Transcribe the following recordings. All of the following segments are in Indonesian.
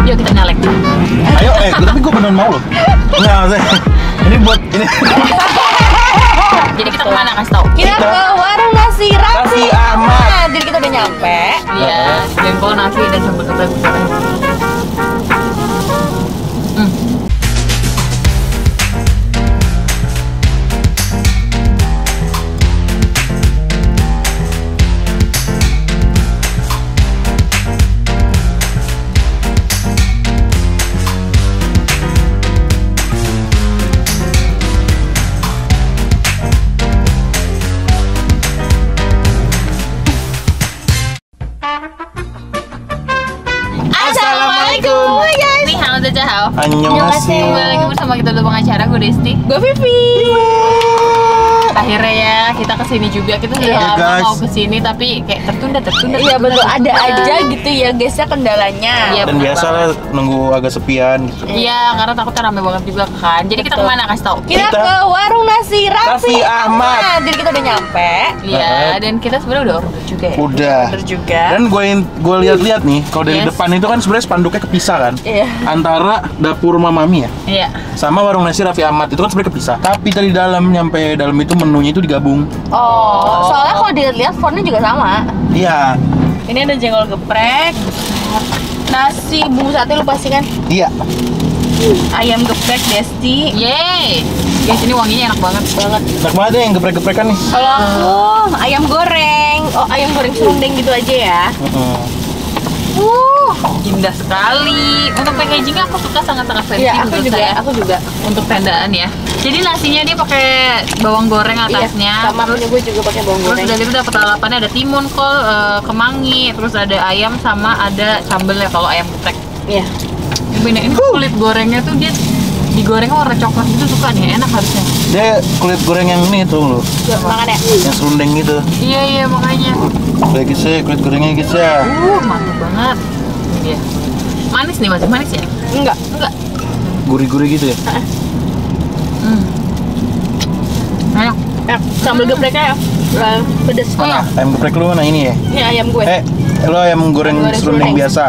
Yuk kita nyalek. Ayo, tapi gue beneran mau loh. Enggak, maksudnya ini buat ini. Jadi kita kemana kasih tau? Kita ke warung nasi Raffi Ahmad. Jadi kita udah nyampe. Iya, jengkol nasi dan sambal geprek. Assalamualaikum guys. Nih halo Jahal. Annyeonghaseyo. Kembali lagi bersama kita di pengacara gue Desti. Gue Vivi. Akhirnya ya kita kesini juga. Kita udah lama guys. mau kesini tapi kayak tertunda. Iya betul, ada aja gitu ya guys ya kendalanya. Iya, Dan bener biasa lah nunggu agak sepian gitu. Iya, karena takutnya rame banget juga kan. Jadi kita Betul. kemana kasih tau? Kita Kita ke warung nasi Raffi Raffi Ahmad. Jadi kita udah nyampe. Iya, dan kita sebenarnya udah order juga ya. Udah. Order juga. Dan gue lihat-lihat nih, kalau dari Yes. depan itu kan sebenarnya spanduknya kepisah kan. Iya. Antara dapur Mamami ya, Iya. sama warung nasi Raffi Ahmad itu kan sebenarnya kepisah. Tapi tadi nyampe dalam itu menunya itu digabung. Oh, soalnya kalau dilihat fontnya juga sama. Iya, Ini ada jengkol geprek, nasi bumbu sate lu pasti kan, iya. ayam geprek Desti. Yeay. Guys, ini wanginya enak banget. Enak banget ya yang geprek-geprekan nih. Kalau aku ayam goreng, ayam goreng serundeng gitu aja ya. Indah sekali. Untuk packagingnya aku suka sangat-sangat fancy Iya, menurut saya. aku juga. Untuk tendaan ya. Jadi nasinya dia pakai bawang goreng atasnya. Iya, sama punya gue juga pakai bawang Terus goreng. udah gitu dapat lalapannya ada timun, kol, kemangi, terus ada ayam sama ada sambelnya kalau ayam geprek. Iya. Ini kulit gorengnya tuh dia digorengnya warna coklat gitu, suka nih, enak harusnya. Dia kulit goreng yang ini tuh loh, Makan ya. yang serundeng gitu. Iya makanya. Kayak gitu ya, kulit gorengnya gitu ya. Mantap banget. Ini dia. Manis nih, masih manis ya? Enggak. Gurih-gurih gitu ya. Enak. Sambal gepreknya ya. Pedes. Mana? Ayam geprek lu mana ini ya? Ini ayam gue. Lo ayam goreng Goreng serundeng serundeng. biasa.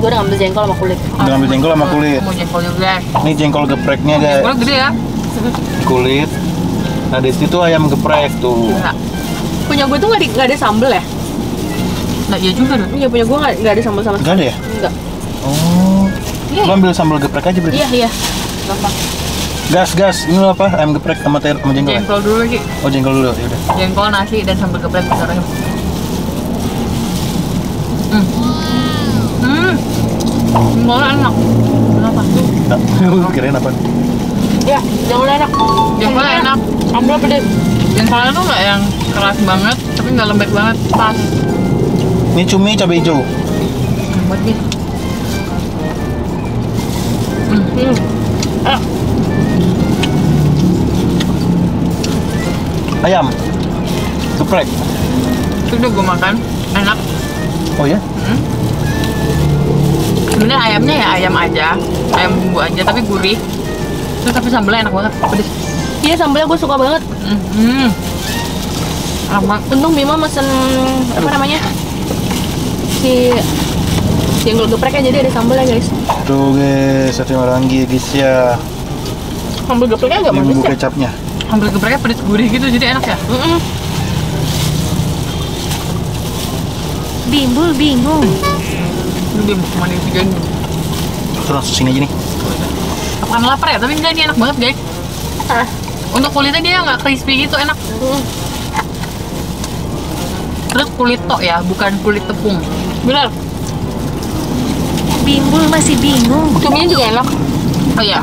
Gue udah ngambil jengkol sama kulit. Udah ngambil jengkol sama kulit. Mau jengkol juga. Ini jengkol gepreknya guys. Jengkolnya gede ya. Kulit. Nah di situ ayam geprek tuh. Enggak. Punya gue tuh nggak ada sambal ya? Nah, iya juga dong. Iya, punya gue nggak ada sambal sama Enggak ada ya? Enggak. Oh. Iya. Lo ambil sambal geprek aja berarti. Iya. Gampang. Gas. Ini apa? Ayam geprek sama jengkol. Ya? Jengkol dulu lagi. Oh jengkol dulu. Ya udah. Jengkol, nasi, dan sambal geprek besarnya. Jengkolnya enak. Kenapa? Nah, kirain apa? Ya, jengkolnya enak. Jengkolnya enak. Sambal pedes. Jengkolnya tuh nggak yang keras banget, tapi nggak lembek banget. Pas. Ini cumi cabai hijau. Buat nih. Ayam geprek. Itu udah gue makan. Enak. Oh ya? Sebenarnya ayamnya ya ayam aja, ayam bumbu aja, tapi gurih. Terus tapi sambelnya enak banget, pedes. Iya, sambalnya gue suka banget. Amat. Untung Bima mesen apa namanya? Si jengkol gepreknya, jadi ada sambalnya guys. Tuh guys, sate marangi guys ya. Sambal gepreknya agak Ini manis bumbu ya. kecapnya. Sambal gepreknya pedes gurih gitu, jadi enak ya. Bimbul bingung. Ini dia mau dipikirin. Terus langsung sini aja nih. Apaan lapar ya, tapi enggak, ini enak banget guys. Untuk kulitnya dia nggak crispy gitu, enak. Terus kulit tok ya, bukan kulit tepung. Benar. Bimbul masih bingung. Cuminya juga enak. Oh iya.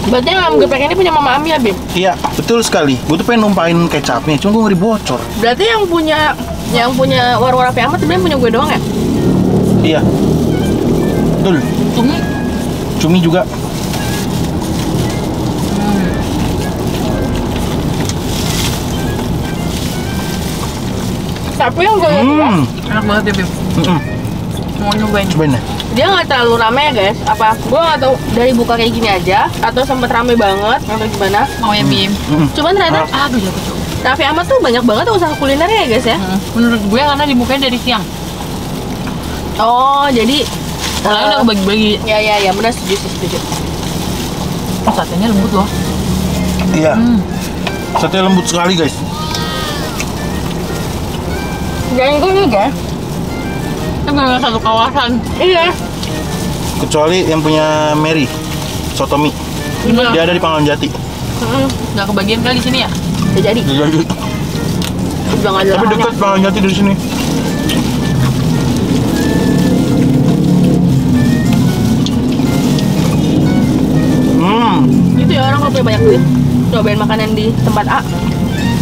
Berarti yang ayam geprek ini punya Mama Ami ya, Bim? Iya, betul sekali. Gue tuh pengen numpahin kecapnya, cuma gue ngeri bocor. Berarti yang punya warung Raffi Ahmad sebenarnya punya gue doang ya? Iya. Betul. Cumi juga. Tapi yang gue lihat Enak banget ya, Bim. Mau nyobain. Cobain deh. dia nggak terlalu rame ya guys. Apa? Gue nggak tahu dari buka kayak gini aja atau sempet rame banget atau gimana. Mau ya, Bim? Cuman ternyata Aduh, jatuh tuh. Raffi Ahmad tuh banyak banget usaha kulinernya ya guys ya. Menurut gue karena dibukanya dari siang. Oh, jadi Salahnya udah kebagi-bagi. ya benar, setuju. Oh, satenya lembut loh. Iya. Sate lembut sekali guys. Dan gue juga. Itu benar satu kawasan. Iya. Kecuali yang punya Mary, soto mie. Gimana? Dia ada di Pangkalan Jati. Nggak kebagian kali di sini ya? Udah jadi. Jadi, Udah nggak ada tapi lahannya. dekat Pangkalan Jati dari sini. Itu ya orang kalau punya banyak duit, cobain makanan di tempat A.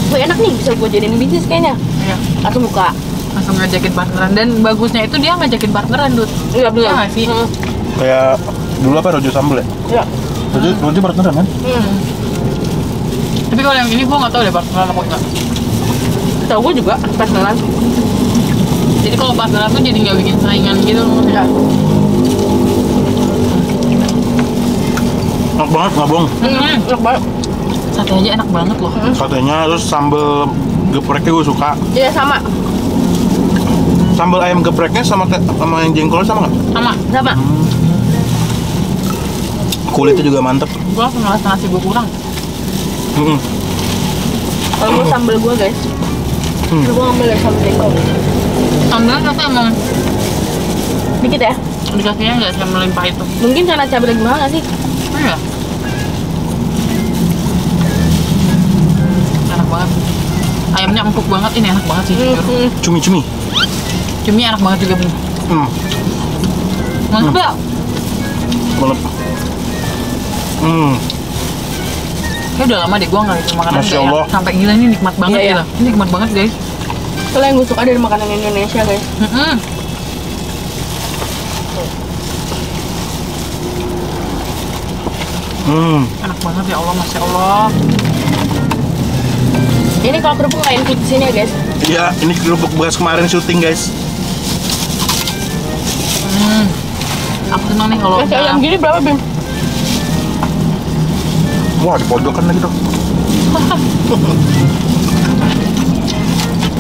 Wah enak nih, bisa gue jadiin bisnis kayaknya. Iya. Langsung buka. Langsung ngajakin partneran. Dan bagusnya itu dia ngajakin partneran, Dut. Iya Iya nggak sih? Kayak dulu apa Rojo Sambel ya? Iya. Rojo partneran kan? Tapi kalau yang ini gue nggak tahu deh partneran apa enggak. Tahu gue juga partneran. Jadi kalau partneran tuh jadi nggak bikin saingan gitu. Ya. Enak banget, nggak bohong. Enak banget. Sate aja enak banget loh. Satenya, terus sambal gepreknya gue suka. Iya sama. Sambal ayam gepreknya sama yang jengkolnya sama nggak? Sama. Kulitnya juga mantep. Gue langsung ngerasa nasi gue kurang. Kalau gue sambal gue guys. Gue ngambil dari sambal jengkol. Sambalnya tapi emang Dikit ya. dikasihnya nggak sama melimpah itu. Mungkin karena cabai lagi mahal nggak sih? Iya. Enak banget. Ayamnya empuk banget, ini enak banget sih jujur. Cumi-cumi. Cumi enak banget juga, Bun. Mantap ya? Mantep. Kayak udah lama deh gue nggak itu makanan Masya kayak Allah. sampai gila ini nikmat banget Iya, gitu. Ini nikmat banget guys. Kalau yang gue suka dari makanan Indonesia guys. Enak banget ya Allah, Masya Allah. Ini kalau kerupuk lain di sini ya guys. Iya, ini kerupuk bekas kemarin syuting guys. Aku senang nih kalau Nasi ayam gini berapa Bim? Wah, di pojokan lagi tuh.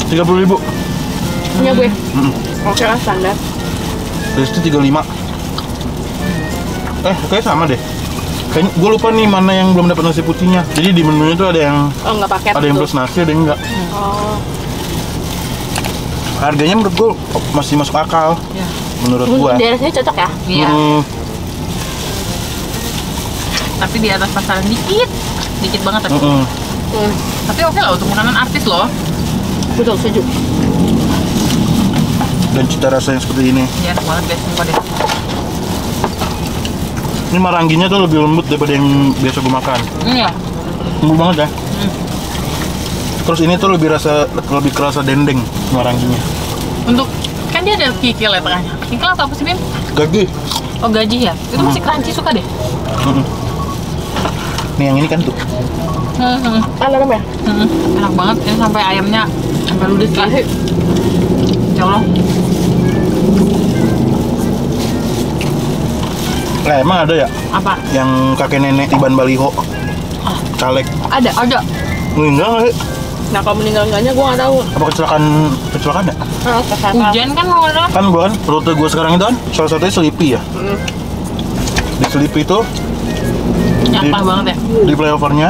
30.000. Punya gue. Oke lah standar. Terus itu 35. Kayaknya sama deh. Kayaknya gue lupa nih mana yang belum dapat nasi putihnya. Jadi di menunya tuh ada yang Oh nggak paket. ada yang tuh. plus nasi, ada yang enggak. Oh. Harganya menurut gue masih masuk akal. Ya. Menurut gue. Daerah sini cocok ya? Iya. Tapi di atas pasaran dikit banget tapi. Tapi oke lah untuk makanan artis loh. Betul setuju. Dan cita rasanya seperti ini. Ya enak banget guys, sumpah deh. Ini marangginya tuh lebih lembut daripada yang biasa gue makan. Iya. Lembut banget ya. Terus ini tuh lebih kerasa dendeng marangginya. Untuk kan dia ada kikil ya tengahnya. Kikil atau apa sih Bim? Gaji. Oh gaji ya. Itu masih crunchy suka deh. Nih yang ini kan tuh. Alarm ya? Enak banget. Ini sampai ayamnya sampai ludes guys. Ya Allah. Nah, emang ada ya Apa? yang kakek nenek tiban baliho caleg? Ada. Ada. Enggak nggak sih? Nah kalau meninggal enggaknya gue nggak tahu. Apa kecelakaan ya? Hujan kan kalau nggak salah. Kan gua kan rute gua sekarang itu kan salah satunya Selipi ya. Di Selipi itu Nyampah banget ya. di flyovernya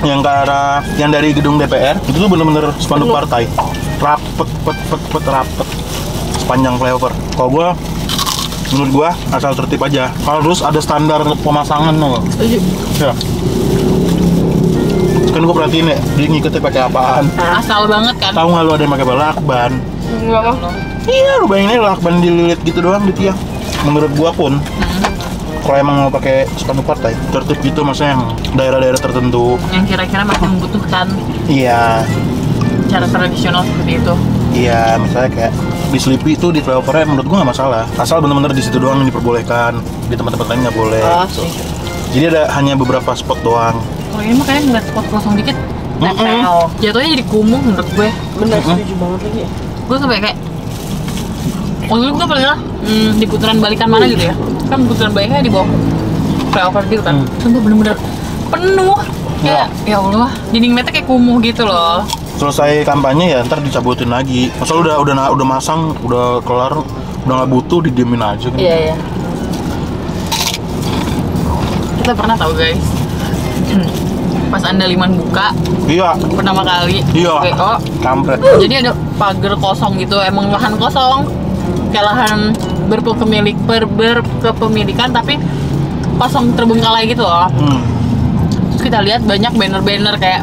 yang ke arah yang dari gedung DPR itu tuh bener-bener spanduk partai rapet rapet sepanjang flyover. Kalau gua menurut gua asal tertib aja. Kalau terus ada standar pemasangan loh. Setuju. Ya. Kan gua perhatiin ya, dia ngiketnya pakai apaan. Asal banget kan. Tahu nggak lu ada yang pakai lakban? Enggak mah. Iya, lu bayangin aja lakban dililit gitu doang di tiang. Menurut gua pun kalau emang mau pakai spanduk partai tertib gitu, maksudnya yang daerah-daerah tertentu. Yang kira-kira masih membutuhkan Iya, cara tradisional seperti itu. iya, misalnya kayak di Selipi itu di flyovernya menurut gua nggak masalah. Asal bener-bener di situ doang yang diperbolehkan, di tempat-tempat lain nggak boleh. Oh, gitu. sih. Jadi ada hanya beberapa spot doang. Kalau ini makanya ngeliat spot kosong dikit, nempel. Jatuhnya jadi kumuh menurut gue. Bener setuju banget lagi. Gue sampai kayak waktu itu gue pernah di putaran balikan mana gitu ya. Kan putaran baliknya di bawah flyover gitu kan. Sumpah bener-bener penuh. Kayak ya Allah, dinding meta kayak kumuh gitu loh. Selesai kampanye ya ntar dicabutin lagi. Masa lu udah masang, udah kelar, udah nggak butuh didiemin aja kan. Iya. Kita pernah tahu guys, pas Andaliman buka Iya, pertama kali iya. WO, Kampret. jadi ada pagar kosong gitu, emang lahan kosong, kayak lahan berkepemilikan tapi kosong terbengkalai gitu loh. Terus kita lihat banyak banner-banner kayak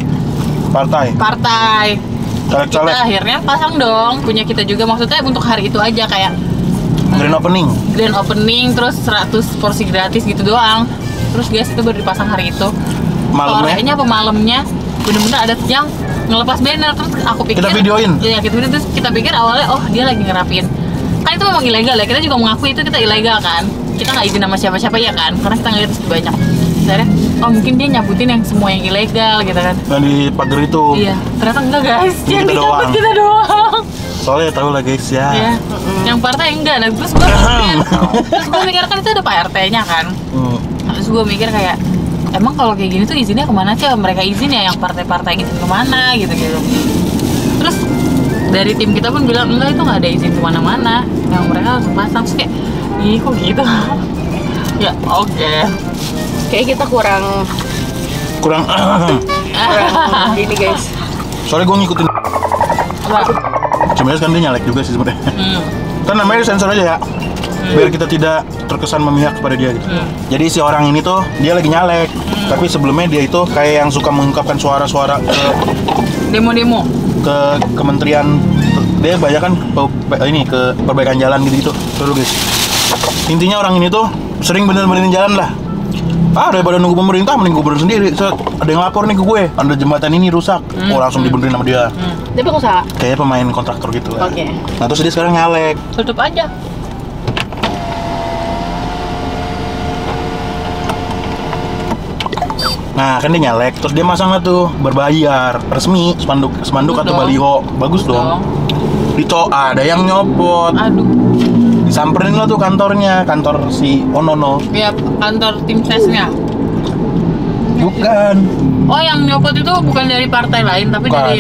Partai. Kita Caleg-caleg. akhirnya pasang dong punya kita juga, maksudnya untuk hari itu aja kayak Grand opening. grand opening terus 100 porsi gratis gitu doang. Terus guys itu baru dipasang hari itu. Malamnya? Sorenya apa malamnya bener-bener ada yang ngelepas banner. Terus aku pikir Kita videoin? Iya kita videoin, terus kita pikir awalnya oh dia lagi ngerapiin. Kan itu memang ilegal ya, kita juga mengaku itu kita ilegal kan. Kita nggak izin sama siapa-siapa ya kan, karena kita ngeliat itu banyak. Akhirnya, oh mungkin dia nyabutin yang semua yang ilegal gitu kan. Yang di pagar itu. Iya, ternyata enggak guys, yang Kita dicabut doang. kita doang. Soalnya tahu lah guys ya. Iya, yang partai enggak. Nah, terus gue mikir kan itu ada Pak RT-nya kan. Terus gue mikir kayak emang kalau kayak gini tuh izinnya kemana sih? Mereka izin ya yang partai-partai gitu kemana gitu-gitu. Terus dari tim kita pun bilang enggak, itu nggak ada izin kemana-mana, yang mereka langsung pasang. Terus kayak ih kok gitu. Ya oke. Kayak kita kurang ini guys. Soalnya gue ngikutin. Sebenarnya kan dia nyalek juga sih sebenarnya. Kan namanya sensor aja ya. Biar kita tidak terkesan memihak kepada dia gitu. Jadi si orang ini tuh dia lagi nyalek, tapi sebelumnya dia itu kayak yang suka mengungkapkan suara-suara ke Demo-demo. ke kementerian, dia banyak kan ini ke perbaikan jalan gitu-gitu. Terus guys. Intinya orang ini tuh sering bener-benerin jalan lah. Daripada nunggu pemerintah mending gue benerin sendiri. Ada yang lapor nih ke gue, ada jembatan ini rusak. Langsung dibenerin sama dia. Tapi usaha. Kayak pemain kontraktor gitu lah. Oke. Nah terus dia sekarang nyalek. Tutup aja. Nah kan dia nyalek, terus dia masang lah tuh berbayar resmi spanduk Bagus atau dong. baliho, bagus dong. Dito ada yang nyopot, Aduh. disamperin lah tuh kantornya, kantor si Onono. Ya kantor tim sesnya. Bukan, Oh yang nyopot itu bukan dari partai lain tapi bukan, dari.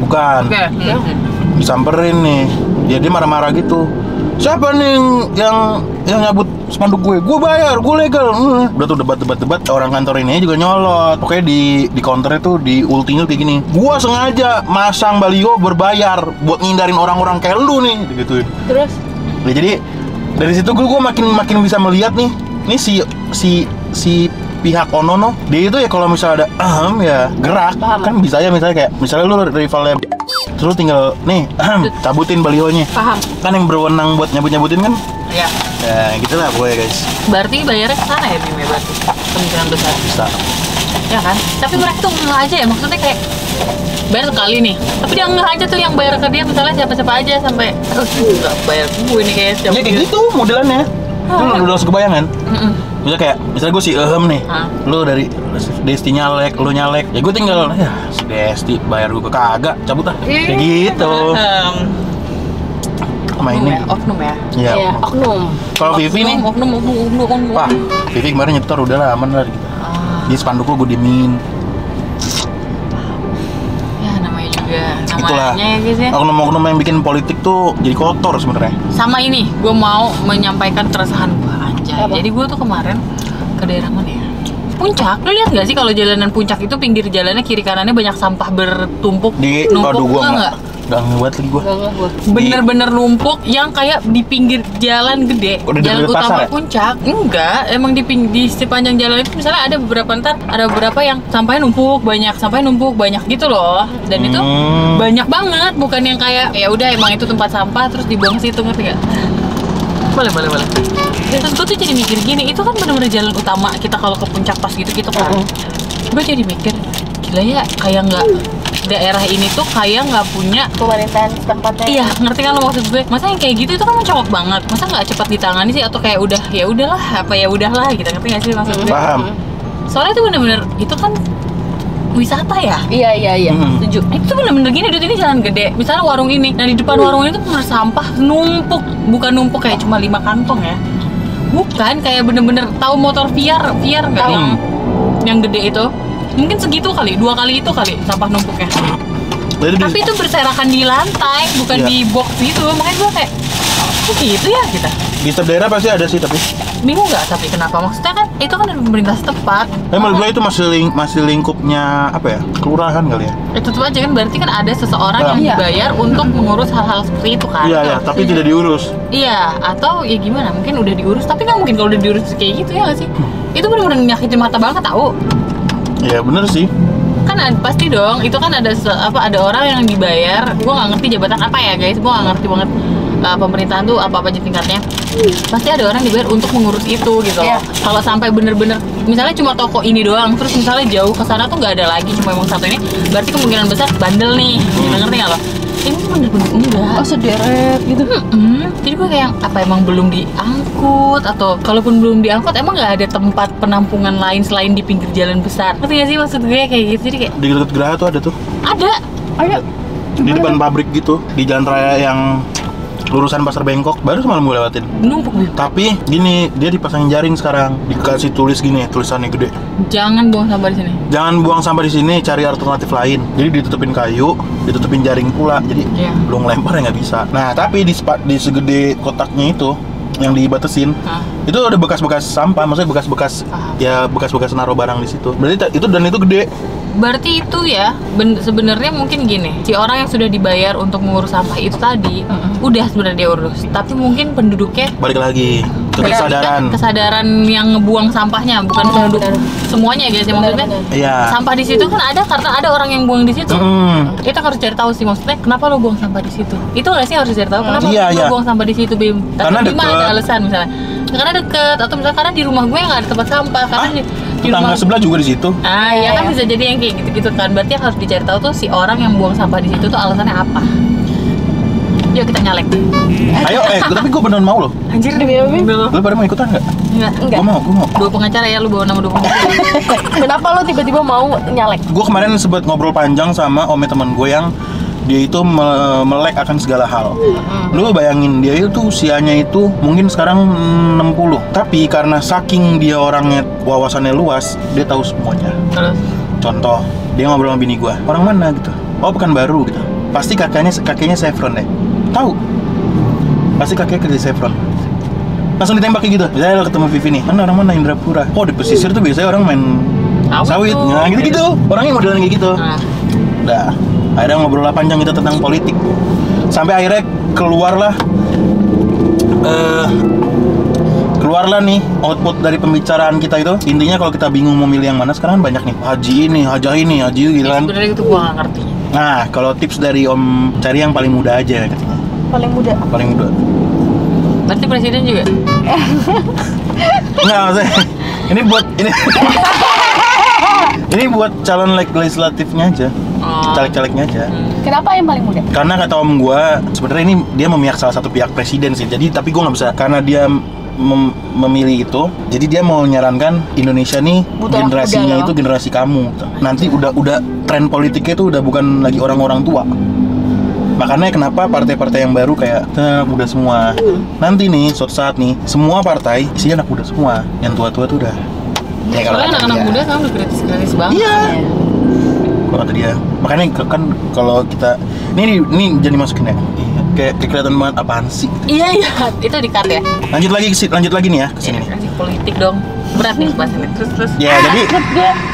bukan. Oke. Disamperin nih, dia marah-marah gitu. Siapa nih yang nyabut spanduk gue? Gue bayar, gue legal. Udah tuh debat, orang kantor ini juga nyolot. Pokoknya di counternya tuh di ultinya kayak gini. Gua sengaja masang baliho berbayar buat ngindarin orang-orang kayak lu nih, gitu. Terus Ya, jadi dari situ gue makin bisa melihat nih si pihak Onono, dia itu ya kalau misalnya ada ya gerak. Paham. Kan bisa ya misalnya lu rivalnya, terus lu tinggal nih cabutin balihonya. paham. Kan yang berwenang buat nyabut-nyabutin kan Ya. ya gitulah gue guys. Berarti bayarnya ke sana ya Bim ya berarti kemungkinan besar. Bisa. Ya kan? Tapi mereka tuh ngeh aja ya, maksudnya kayak bayar sekali nih. Tapi dia ngeh aja tuh yang bayar ke dia misalnya siapa-siapa aja sampai enggak bayar gue nih kayak siapa. Ya kayak gitu modelannya. Itu lu udah langsung kebayang kan? Misalnya gue si nih, lu dari Desti nyalek, lu nyalek, ya gue tinggal ya si Desti bayar gue kagak, cabut ah. Kayak gitu. Sama ini. Oknum ya. Iya. Iya, oknum. Kalau Vivi nih, Oknum. wah, Vivi kemarin nyetor udah lah aman lah gitu. Dia spanduk lu gue diemin. Ya namanya juga Itulah. namanya ya guys ya. Oknum-oknum yang bikin politik tuh jadi kotor sebenarnya. Sama ini, gue mau menyampaikan keresahan gue anjay. Apa? Jadi gue tuh kemarin ke daerah mana ya? Puncak. Lu lihat gak sih kalau jalanan puncak itu pinggir jalannya kiri kanannya banyak sampah bertumpuk numpuk, Aduh gue nggak? nggak ngebuat lagi gue. Enggak gua. Bener-bener numpuk yang kayak di pinggir jalan gede, Oh, di jalan dekat utama pasar ya? puncak. Enggak, emang di sepanjang jalan itu misalnya ada beberapa yang sampahnya numpuk banyak gitu loh. Dan itu banyak banget, bukan yang kayak ya udah emang itu tempat sampah terus dibuang situ, ngerti gak? Boleh. Terus gue tuh jadi mikir gini, itu kan bener-bener jalan utama kita kalau ke puncak pas gitu kan. Gue jadi mikir, gila ya kayak nggak daerah ini tuh kayak nggak punya Pemerintahan tempatnya. iya, ngerti kan lo maksud gue? Masa yang kayak gitu itu kan mencolok banget. Masa nggak cepat ditangani sih atau kayak udah ya udahlah apa ya udahlah gitu, ngerti nggak sih maksud gue? Paham. Soalnya itu bener-bener itu kan wisata ya. Iya. Setuju. Itu tuh bener-bener gini, ini jalan gede. Misalnya warung ini, nah di depan warung ini tuh bener sampah numpuk, bukan numpuk kayak cuma 5 kantong ya. Bukan kayak bener-bener tahu motor VR nggak yang gede itu? Mungkin segitu kali, 2 kali itu kali sampah numpuknya. Jadi Tapi itu berserakan di lantai, bukan Iya. di box gitu. Makanya gue kayak kok gitu ya kita? Di setiap daerah pasti ada sih, tapi Bingung nggak? Tapi kenapa? Maksudnya kan itu kan dari pemerintah setempat. menurut gue itu masih lingkupnya apa ya? Kelurahan kali ya. Itu tuh aja kan berarti kan ada seseorang yang Iya. dibayar untuk mengurus hal-hal seperti itu kan? Iya, tapi tidak diurus. Iya, atau ya gimana? Mungkin udah diurus, tapi nggak mungkin kalau udah diurus kayak gitu ya nggak sih? Itu benar-benar nyakitin mata banget tahu. Iya, bener sih. Kan pasti dong, itu kan ada ada orang yang dibayar. Gua nggak ngerti jabatan apa ya guys, gua nggak ngerti banget pemerintahan tuh apa aja tingkatnya. Pasti ada orang dibayar untuk mengurus itu gitu loh. Iya. Kalau sampai bener-bener misalnya cuma toko ini doang, terus misalnya jauh ke sana tuh nggak ada lagi, cuma emang satu ini, berarti kemungkinan besar bandel nih. Ngerti nggak lo? Ini tuh bener-bener enggak. Oh sederet gitu. Jadi gue kayak apa emang belum diangkut atau kalaupun belum diangkut emang nggak ada tempat penampungan lain selain di pinggir jalan besar. Ngerti gak sih maksud gue kayak gitu? Jadi kayak Di dekat Geraha tuh ada tuh. ada. Ayo. Di depan pabrik gitu, di jalan raya yang lurusan Pasar Bengkok, baru semalam gue lewatin. Numpuk gue. Tapi gini, dia dipasangin jaring sekarang, dikasih tulis gini, tulisannya gede. Jangan buang sampah di sini. Jangan buang sampah di sini, cari alternatif lain. Jadi ditutupin kayu, ditutupin jaring pula. Jadi Iya. lu ngelempar ya nggak bisa. Nah, tapi di segede kotaknya itu yang dibatasin, Hah? itu ada bekas-bekas sampah, maksudnya bekas-bekas Paham. ya bekas-bekas naruh barang di situ. Berarti itu dan itu gede. Berarti itu ya sebenarnya mungkin gini, si orang yang sudah dibayar untuk mengurus sampah itu tadi udah sebenarnya dia urus, tapi mungkin penduduknya Balik lagi ke kesadaran. kesadaran yang ngebuang sampahnya bukan penduduk semuanya guys ya maksudnya. Iya. Sampah di situ kan ada karena ada orang yang buang di situ. Kita harus cari tahu sih maksudnya kenapa lo buang sampah di situ. Itu nggak sih harus cari tahu kenapa Iya, lo iya. buang sampah di situ Bim. Karena Tapi deket. ada alasan misalnya. Karena deket atau misalnya karena di rumah gue nggak ada tempat sampah karena di Tetangga sebelah juga di situ. Ah, ya kan bisa jadi yang kayak gitu-gitu kan. Berarti yang harus dicari tahu tuh si orang yang buang sampah di situ tuh alasannya apa. Yuk kita nyalek. Ayo, tapi gue beneran mau loh. Anjir demi apa? Lu pada mau ikutan nggak? Enggak. Enggak. Gue mau. Dua pengacara ya, lu bawa nama dua pengacara. Kenapa lo tiba-tiba mau nyalek? Gue kemarin sempat ngobrol panjang sama teman gue yang dia itu melek akan segala hal. Lu bayangin dia itu usianya itu mungkin sekarang 60. Tapi karena saking dia orangnya wawasannya luas, dia tahu semuanya. Terus Contoh, dia ngobrol sama bini gue, orang mana gitu. Oh, Pekanbaru gitu. Pasti kakeknya Chevron deh. Tahu. Pasti kakeknya kerja Chevron. Langsung ditembak kayak gitu. Misalnya lo ketemu Vivi nih, mana orang mana Indrapura. Oh, di pesisir tuh biasanya orang main sawit. tuh. Nah, gitu-gitu. Orangnya modelan kayak gitu. Nah, Udah, akhirnya ngobrol lah panjang kita tentang politik. Sampai akhirnya keluarlah nih output dari pembicaraan kita itu. Intinya kalau kita bingung mau milih yang mana, sekarang banyak nih haji ini gitu ya kan. sebenarnya itu gua nggak ngerti. Nah, kalau tips dari Om, cari yang paling muda aja katanya. Paling muda. Paling muda. Berarti presiden juga. Enggak, maksudnya ini buat ini buat calon legislatifnya aja. Oh. Caleg-calegnya aja. Kenapa yang paling muda? Karena kata om gua, sebenarnya ini dia memihak salah satu pihak presiden sih. Jadi tapi gua nggak bisa karena dia memilih itu. Jadi dia mau menyarankan Indonesia nih Butuh anak generasinya muda, itu generasi kamu. Nanti udah tren politiknya itu udah bukan lagi orang-orang tua. Makanya kenapa partai-partai yang baru kayak anak muda semua. Nanti nih suatu saat nih semua partai isinya anak muda semua. Yang tua-tua tuh udah. Ya kalau Soalnya kata anak-anak dia. muda sekarang udah gratis banget. Iya. Kalau kata dia. Makanya kan kalau kita ini jadi masukin ya. Kayak kelihatan banget apaan sih. Iya, itu di-cut ya. Lanjut lagi nih ya ke sini. Kasih politik dong. Berat nih bahasannya. Terus. Ya,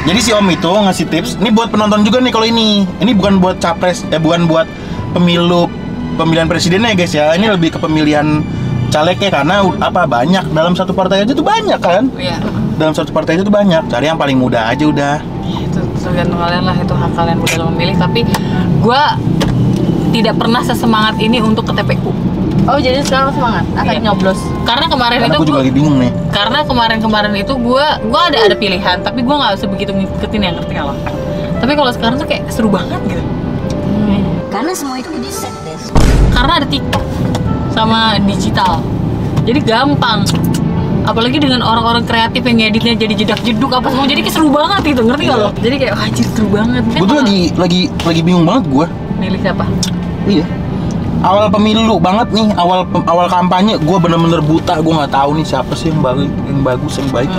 jadi si Om itu ngasih tips. Ini buat penonton juga nih kalau ini. Ini bukan buat capres, bukan buat pemilihan presidennya ya guys ya. Ini lebih ke pemilihan calegnya karena apa banyak dalam satu partai aja tuh banyak kan. Iya. Dalam satu partai aja tuh banyak. Cari yang paling muda aja udah. Itu tergantung kalian lah, itu hak kalian dalam memilih. Tapi gua tidak pernah sesemangat ini untuk ke TPU. Oh jadi sekarang semangat akan Iya. nyoblos. Karena kemarin Karena itu aku juga lagi bingung nih. karena kemarin itu gua ada pilihan, tapi gua nggak sebegitu ngikutin yang ngerti kalau. Tapi kalau sekarang tuh kayak seru banget gitu. Karena semua itu di set deh. Karena ada TikTok sama digital. Jadi gampang. Apalagi dengan orang-orang kreatif yang ngeditnya jadi jedak-jeduk apa semua, jadi kayak seru banget gitu, ngerti nggak lo? Jadi kayak wah, anjir seru banget. Gue tuh lagi bingung banget gue. Milih siapa? Iya. Awal pemilu banget nih, awal kampanye gue bener-bener buta, gue nggak tahu nih siapa sih yang bagus, yang baik.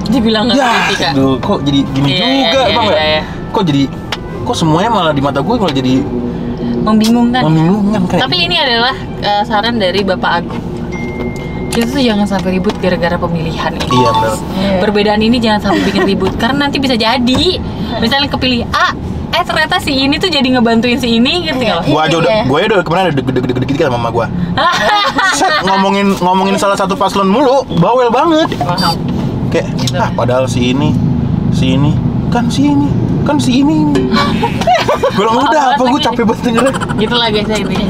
Dibilang nggak Ya, politika. aduh, kok jadi gini Iya, juga, iya, bang? iya, iya. Kok semuanya malah di mata gue kalau jadi membingungkan. Membingungkan kayak. Tapi ini adalah saran dari Bapak Agung. Kita tuh jangan sampai ribut gara-gara pemilihan ini. Iya benar. Perbedaan ini jangan sampai bikin ribut karena nanti bisa jadi misalnya kepilih A, ternyata si ini tuh jadi ngebantuin si ini gitu ya. Gua aja udah kemarin deg-deg gitu sama mama gua. Set, ngomongin salah satu paslon mulu, bawel banget. Kayak Gitu. padahal si ini kan si ini. Gue bilang udah apa gue capek banget dengerin. Gitu lah guys ya intinya.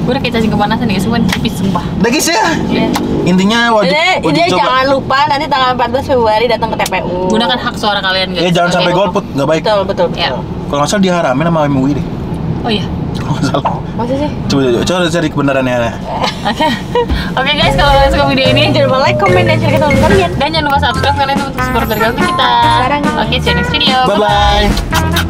Gue udah kayak cacing kepanasan nih, semua tipis sumpah. Udah guys ya. Iya. Intinya wajib Jadi coba. jangan lupa nanti tanggal 14 Februari datang ke TPU. Gunakan hak suara kalian guys. Ya jangan sampai Oke. golput, nggak baik. Betul. Ya. Kalau nggak salah diharamin sama MUI deh. Oh iya. Kalau nggak salah. Masa sih? Coba cari kebenarannya. Oke. Oke guys, kalau kalian suka video ini Jangan lupa like, comment, dan share ke teman kalian. dan jangan lupa subscribe karena itu untuk support dari kita. Sekarang. Oke, see you next video. Bye bye.